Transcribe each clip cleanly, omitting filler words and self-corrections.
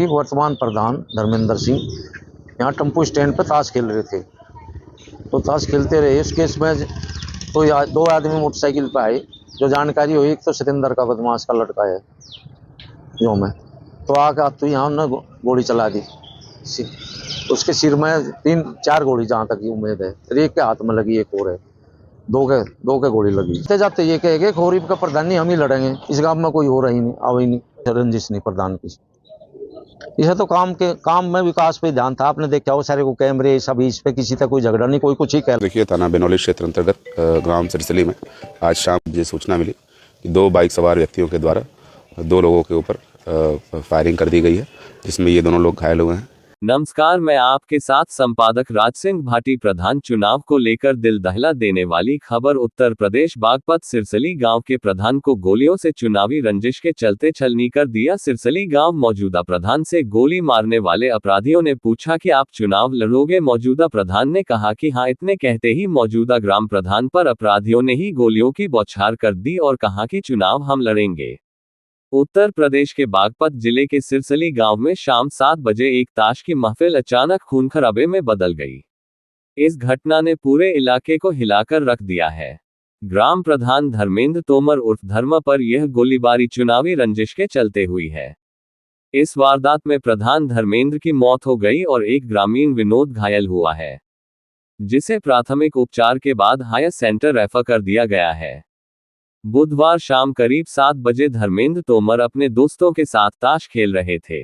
अभी वर्तमान प्रधान धर्मेंद्र सिंह यहाँ टेम्पो स्टैंड पर ताश खेल रहे थे। तो ताश खेलते रहे, इस केस में तो दो आदमी मोटरसाइकिल पर आए। जो जानकारी हुई, एक तो सतेंद्र का बदमाश का लड़का है जो में, तो आकर तो यहाँ ने गोली चला दी। उसके सिर में 3-4 गोली जहाँ तक की उम्मीद है। एक के हाथ में लगी, एक और है, दो के गोली लगी। जाते जाते ये कहे गए खोरीब का प्रधान नहीं, हम ही लड़ेंगे, इस गांव में कोई हो रही नहीं, आवे नहीं, रंजिश नहीं प्रधान की। यह तो काम में विकास पे ध्यान था। आपने देखा वो सारे को कैमरे सब, इस पे किसी तक कोई झगड़ा नहीं, कोई कुछ ही कह। देखिए, थाना बेनौली क्षेत्र अंतर्गत ग्राम सिरसली में आज शाम मुझे सूचना मिली कि 2 बाइक सवार व्यक्तियों के द्वारा 2 लोगों के ऊपर फायरिंग कर दी गई है, जिसमें ये दोनों लोग घायल हुए हैं। नमस्कार, मैं आपके साथ संपादक राज सिंह भाटी। प्रधान चुनाव को लेकर दिल दहला देने वाली खबर। उत्तर प्रदेश बागपत सिरसली गांव के प्रधान को गोलियों से चुनावी रंजिश के चलते छलनी कर दिया। सिरसली गांव मौजूदा प्रधान से गोली मारने वाले अपराधियों ने पूछा कि आप चुनाव लड़ोगे? मौजूदा प्रधान ने कहा कि हाँ। इतने कहते ही मौजूदा ग्राम प्रधान पर अपराधियों ने ही गोलियों की बौछार कर दी और कहा कि चुनाव हम लड़ेंगे। उत्तर प्रदेश के बागपत जिले के सिरसली गांव में शाम 7 बजे एक ताश की महफिल अचानक खून खराबे में बदल गई। इस घटना ने पूरे इलाके को हिलाकर रख दिया है। ग्राम प्रधान धर्मेंद्र तोमर उर्फ धर्म पर यह गोलीबारी चुनावी रंजिश के चलते हुई है। इस वारदात में प्रधान धर्मेंद्र की मौत हो गई और एक ग्रामीण विनोद घायल हुआ है, जिसे प्राथमिक उपचार के बाद हायर सेंटर रेफर कर दिया गया है। बुधवार शाम करीब 7 बजे धर्मेंद्र तोमर अपने दोस्तों के साथ ताश खेल रहे थे।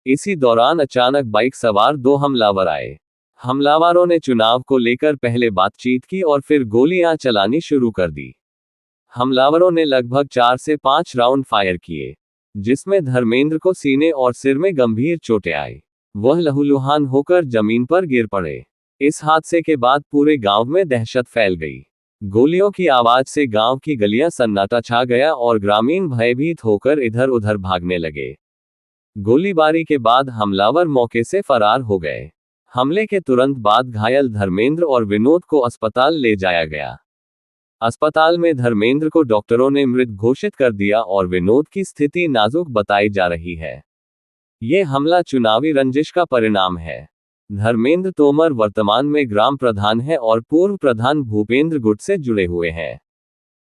इसी दौरान अचानक बाइक सवार 2 हमलावर आए। हमलावरों ने चुनाव को लेकर पहले बातचीत की और फिर गोलियां चलानी शुरू कर दी। हमलावरों ने लगभग 4 से 5 राउंड फायर किए, जिसमें धर्मेंद्र को सीने और सिर में गंभीर चोटें आई। वह लहूलुहान होकर जमीन पर गिर पड़े। इस हादसे के बाद पूरे गांव में दहशत फैल गई। गोलियों की आवाज से गांव की गलियां सन्नाटा छा गया और ग्रामीण भयभीत होकर इधर उधर भागने लगे। गोलीबारी के बाद हमलावर मौके से फरार हो गए। हमले के तुरंत बाद घायल धर्मेंद्र और विनोद को अस्पताल ले जाया गया। अस्पताल में धर्मेंद्र को डॉक्टरों ने मृत घोषित कर दिया और विनोद की स्थिति नाजुक बताई जा रही है। ये हमला चुनावी रंजिश का परिणाम है। धर्मेंद्र तोमर वर्तमान में ग्राम प्रधान है और पूर्व प्रधान भूपेंद्र गुट से जुड़े हुए हैं,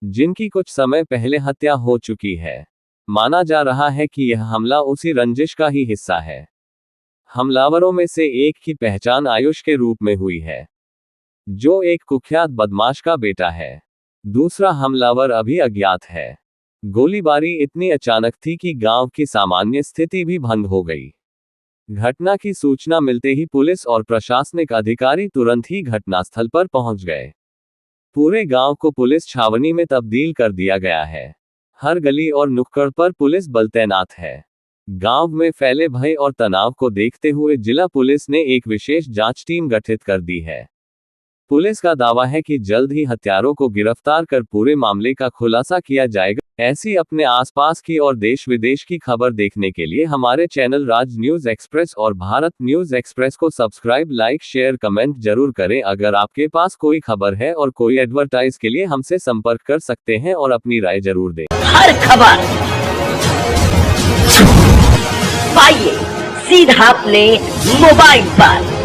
जिनकी कुछ समय पहले हत्या हो चुकी है। माना जा रहा है कि यह हमला उसी रंजिश का ही हिस्सा है। हमलावरों में से एक की पहचान आयुष के रूप में हुई है, जो एक कुख्यात बदमाश का बेटा है। दूसरा हमलावर अभी अज्ञात है। गोलीबारी इतनी अचानक थी कि गांव की सामान्य स्थिति भी भंग हो गई। घटना की सूचना मिलते ही पुलिस और प्रशासनिक अधिकारी तुरंत ही घटनास्थल पर पहुंच गए। पूरे गांव को पुलिस छावनी में तब्दील कर दिया गया है। हर गली और नुक्कड़ पर पुलिस बल तैनात है। गांव में फैले भय और तनाव को देखते हुए जिला पुलिस ने एक विशेष जांच टीम गठित कर दी है। पुलिस का दावा है कि जल्द ही हत्यारों को गिरफ्तार कर पूरे मामले का खुलासा किया जाएगा। ऐसी अपने आसपास की और देश विदेश की खबर देखने के लिए हमारे चैनल राज न्यूज एक्सप्रेस और भारत न्यूज एक्सप्रेस को सब्सक्राइब, लाइक, शेयर, कमेंट जरूर करें। अगर आपके पास कोई खबर है और कोई एडवर्टाइज के लिए हमसे संपर्क कर सकते हैं और अपनी राय जरूर दें। हर खबर पाइए सीधा अपने मोबाइल पर।